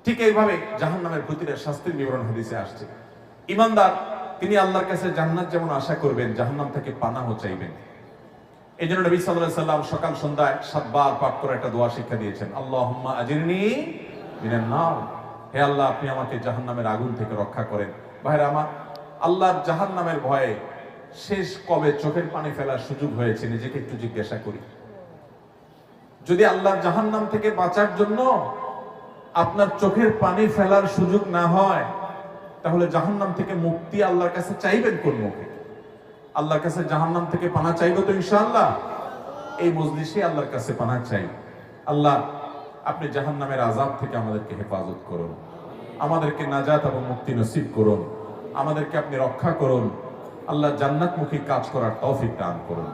ঠিক এইভাবে জাহান্নামের প্রতিটা শাস্তির বিবরণ হাদিসে আসছে। ঈমানদার তিনি আল্লাহর কাছে জান্নাত যেমন আশা করবেন, জাহান্নাম থেকে পানাহ চাইবেন। এই জন্য নবী সাল্লাল্লাহু আলাইহি সাল্লাম সকাল সন্ধ্যায় 7 বার পাঠ করে একটা দোয়া শিক্ষা দিয়েছেন, আল্লাহুম্মা আজিরনি মিনান নার। হে আল্লাহ, আপনি আমাকে জাহান্নামের আগুন থেকে রক্ষা করেন। ভাইরা আমার, আল্লাহর জাহান্নামের ভয়ে শেষ কবে চোখের পানি ফেলার সুযোগ হয়েছে নিজেকে একটু জিজ্ঞাসা করি। যদি আল্লাহর জাহান্নাম থেকে বাঁচার জন্য আপনার চোখের পানি ফেলার সুযোগ না হয়, তাহলে জাহান্নাম থেকে মুক্তি আল্লাহর কাছে চাইবেন কোন মুখে? আল্লাহর কাছে জাহান্নাম থেকে পানা চাইবো তো ইনশাআল্লাহ। এই মজলিসে আল্লাহর কাছে পানা চাই। আল্লাহ, আপনি জাহান্নামের আযাব থেকে আমাদেরকে হেফাজত করুন, আমাদেরকে নাজাত এবং মুক্তি নসিব করুন, আমাদেরকে আপনি রক্ষা করুন। আল্লাহ জান্নাতমুখী কাজ করার তৌফিক দান করুন।